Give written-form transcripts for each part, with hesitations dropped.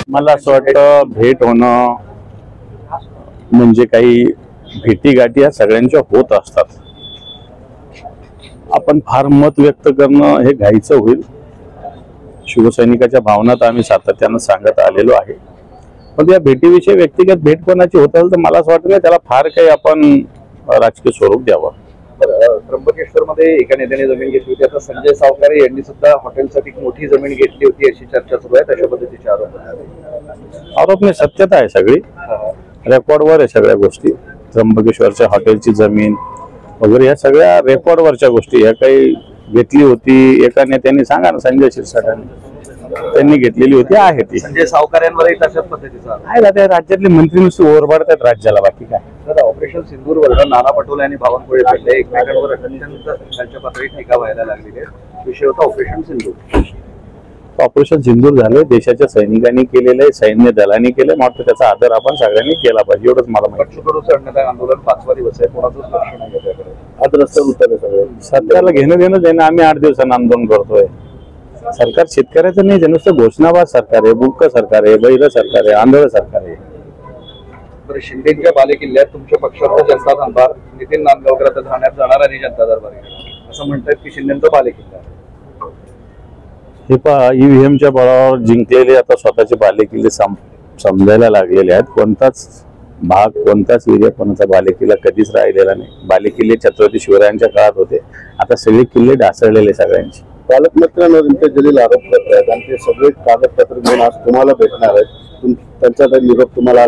मला असं वाटतं भेट होणं म्हणजे काही भेटीगाठी या सगळ्यांच्या होत असतात. आपण फार मत व्यक्त करणं हे घाईचं होईल. शिवसैनिकाच्या भावना तर आम्ही सातत्यानं सांगत आलेलो आहे, पण या भेटीविषयी व्यक्तिगत भेट कोणाची होत असेल तर मला असं वाटतं की त्याला फार काही आपण राजकीय स्वरूप द्यावं. त्र्यंबकेश्वर मध्ये एका नेत्याने जमीन घेतली होती, आता संजय सावकारे यांनी सुद्धा हॉटेलसाठी मोठी जमीन घेतली होती अशी चर्चा सुरू आहे. तशा पद्धतीचे आरोप नाही, सत्यता आहे सगळी, रेकॉर्डवर आहे सगळ्या गोष्टी. त्र्यंबकेश्वरच्या हॉटेलची जमीन वगैरे या सगळ्या रेकॉर्डवरच्या गोष्टी. या काही घेतली होती एका नेत्यांनी, सांगा ना, संजय शिरसाटांनी त्यांनी घेतलेली होती, आहे ती. संजय सावकारेंवरही तशाच पद्धतीचा आहे ना. त्या राज्यातले मंत्री नुसते ओरबाडतात राज्याला, बाकी काय. तर ऑपरेशन सिंदूरवर नाना पटोले आणि बावनकुळे भेटले, एकमेकांवर अत्यंत खालच्या पातळीत टीका व्हायला लागलेली आहे. विषय होता ऑपरेशन सिंदूर. ऑपरेशन सिंदूर झाले, देशाच्या सैनिकांनी केलेलं आहे, सैन्य दलांनी केलं, मात्र त्याचा आदर आपण सगळ्यांनी केला पाहिजे, एवढंच मला माहिती. चढण्याचं आंदोलन 5वा दिवस आहे, कोणाचंच लक्ष नाही त्याकडे. आज रस्त्यावर उतरले सगळे. सरकारला घेणं देणं देणं. आम्ही 8 दिवसांना आंदोलन करतोय. सरकार शेतकऱ्याचं नाही, नुसतं घोषणाबाज सरकार आहे, बुक्क सरकार आहे, बैल सरकार आहे, आंधळ सरकार आहे. तर शिंदेच्या बालेकिल्ल्यात तुमच्या पक्षाचा जनता दरबार नितीन नांदगावकर आता ठाण्यात जाणार आणि जनता दरबार असं म्हणतात की शिंदेचा बालेकिल्ला हे पहा, ईव्हीएमच्या बळावर जिंकलेले आता स्वतःचे बालेकिल्ले समजायला लागलेले आहेत. कोणताच भाग, कोणताच एरिया, कोणाचा बालेकिल्ला कधीच राहिलेला नाही. बालेकिल्ले छत्रपती शिवरायांच्या काळात होते, आता सगळे किल्ले ढासळलेले सगळ्यांचे. पालकमंत्र्यांवर इम्तियाज जलील आरोप करत आहेत आणि ते सगळे कागदपत्र घेऊन आज तुम्हाला भेटणार आहेत. त्यांचा निरोप तुम्हाला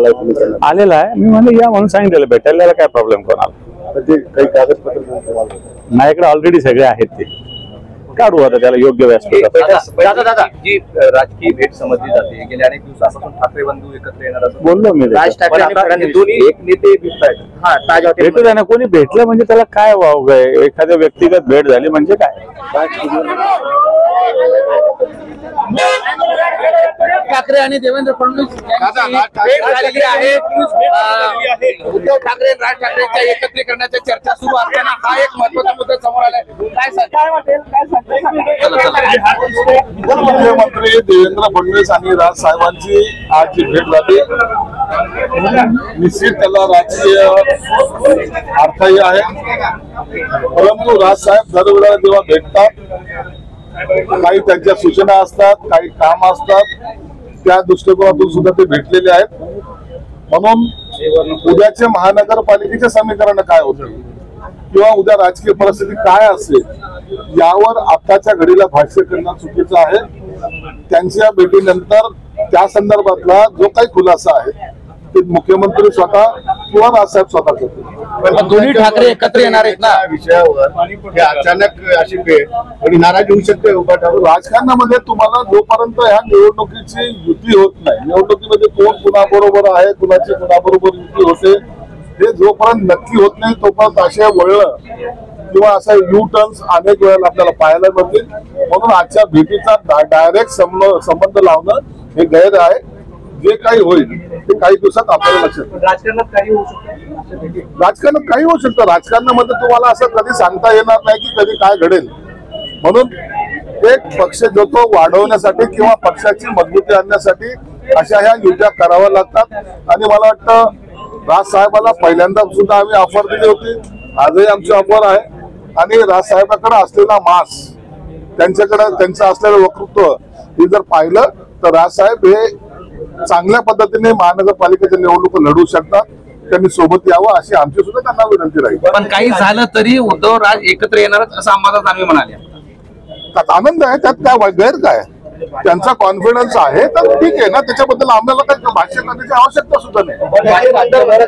आलेला आहे. मी म्हणजे या म्हणून सांगितलेलं, भेटायला काय प्रॉब्लेम कोणाला. ते काही कागदपत्र माझ्याकडे ऑलरेडी सगळे आहेत, ते काढू आता त्याला योग्य व्यासपीठ. जी राजकीय भेट समजली जाते, गेल्या अनेक दिवसापासून ठाकरे बंधू एकत्र येणार असं बोललो मी. राज ठाकरे आणि फडणवीस दोन्ही एक नेते भेटतायत. भेटू द्या ना, कोणी भेटलं म्हणजे त्याला काय वाव आहे. एखाद्या व्यक्तिगत भेट झाली म्हणजे काय. ठाकरे आणि देवेंद्र फडणवीस भेट झालेली आहे. उद्धव ठाकरे आणि राज ठाकरेंच्या एकत्रीकरणाच्या चर्चा सुरू असताना हा एक महत्त्वाचा मुद्दा समोर आलाय. काय वाटेल, काय सांगता? मुख्यमंत्री देवेंद्र फडणवीस आणि राज साहेबांची आज जी भेट झाली, निश्चित त्याला राजकीय अर्थही आहे. परंतु राज साहेब दरवेळेला जेव्हा भेटतात, काही त्यांच्या सूचना असतात, काही काम असतात, त्या दृष्टिकोनातून सुद्धा ते भेटलेले आहेत. म्हणून उद्याचे महानगरपालिकेचे समीकरण काय होते किंवा उद्या राजकीय परिस्थिती काय असेल यावर आताच्या घडीला भाष्य करणं चुकीचं आहे. त्यांच्या भेटीनंतर त्या संदर्भातला जो काही खुलासा आहे ते मुख्यमंत्री स्वतः किंवा राजसाहेब स्वतः करतील. दोन्ही ठाकरे एकत्र येणार आहेत ना विषयावर अचानक अशी भेट आणि नाराज होऊ शकते. राजकारणामध्ये तुम्हाला जोपर्यंत ह्या निवडणुकीची युती होत नाही, निवडणुकीमध्ये कोण कुणाबरोबर आहे, कुणाची कुणाबरोबर युती होते, हे जोपर्यंत नक्की होत नाही तोपर्यंत अशा वळलं किंवा असा यू टर्न्स अनेक वेळेला आपल्याला पाहायला मिळतील. म्हणून आजच्या भेटीचा डायरेक्ट संबंध लावणं हे गैर आहे. जे काही होईल ते काही दिवसात आपल्याला लक्षात येईल. राजकारणात काही होऊ शकतं. राजकारणात काही होऊ शकतं. राजकारणामध्ये तुम्हाला असं कधी सांगता येणार नाही की कधी काय घडेल. म्हणून एक पक्ष जो तो वाढवण्यासाठी किंवा पक्षाची मजबूती आणण्यासाठी अशा ह्या युत्या कराव्या लागतात. आणि मला वाटतं राज साहेबाला पहिल्यांदा सुद्धा आम्ही ऑफर दिली होती, आजही आमची ऑफर आहे. आणि राज साहेबांकडे असलेला मास, त्यांच्याकडे त्यांचं असलेलं वक्तृत्व हे जर पाहिलं तर राज साहेब हे चांगल्या पद्धतीने महानगरपालिकेच्या निवडणूक लढू शकतात. त्यांनी सोबत यावं अशी आमची सुद्धा त्यांना विनंती राहील. पण काही झालं तरी उद्धव राज एकत्र येणारच असं आम्हाला आम्ही म्हणाले. त्यात आनंद आहे, त्यात काय गैर काय. त्यांचा कॉन्फिडन्स आहे तर ठीक आहे ना, त्याच्याबद्दल आम्हाला काही भाष्य करण्याची आवश्यकता सुद्धा नाही.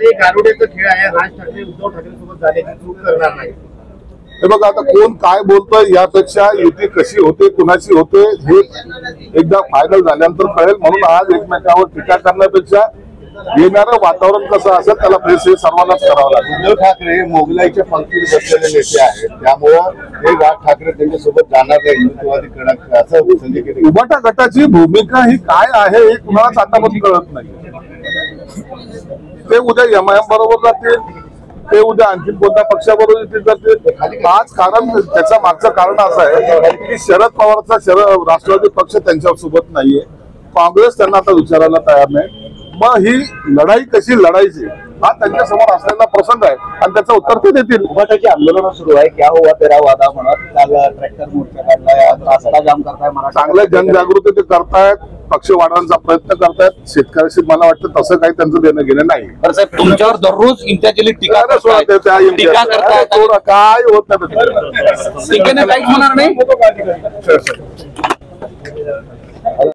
एक गारुड्याचा खेळ आहे. राज ठाकरे उद्धव ठाकरे सोबत जाण्याची चूक करणार नाही. हे बघा, आता कोण काय बोलतोय यापेक्षा युती कशी होते, कुणाची होते हे एकदा फायनल झाल्यानंतर कळेल. म्हणून आज एकमेकांवर टीका करण्यापेक्षा येणारं वातावरण कसं असेल त्याला फेस हे सर्वांनाच करावं लागेल. उद्धव ठाकरे मोगलाईच्या पंक्तीत बसलेले नेते आहेत, त्यामुळं हे राज ठाकरे त्यांच्यासोबत जाणार नाही हिंदुत्ववादी करणार असं संजय केले. उबाटा गटाची भूमिका ही काय आहे हे कुणालाच आतापर्यंत कळत नाही. ते उद्या एमआयएम बरोबर जातील, ते उद्या आणखी कोणत्या पक्षाबरोबर युती जातील. आज कारण त्याच्या मागचं कारण असं आहे की शरद पवारचा राष्ट्रवादी पक्ष त्यांच्या सोबत नाहीये. काँग्रेस त्यांना आता विचारायला तयार नाही. मग ही लढाई कशी लढायची हा त्यांच्या समोर असलेला प्रसंग आहे आणि त्याचं उत्तर ते देतील. उभाटाची आंदोलन सुरू आहे. क्या हुआ तेरा वादा म्हणत काल ट्रॅक्टर मोर्चा काढलाय, आज रस्ता जाम करताय. चांगल्या जनजागृती ते करतायत, पक्ष वाढवण्याचा प्रयत्न करतायत. शेतकऱ्याशी मला वाटतं तसं काही त्यांचं देणं घेणं नाही. तर साहेब तुमच्यावर दररोज इम्तियाजली टीका करतायत. टीका करतायत. काय होत नाही टीकेने काहीच होणार नाही.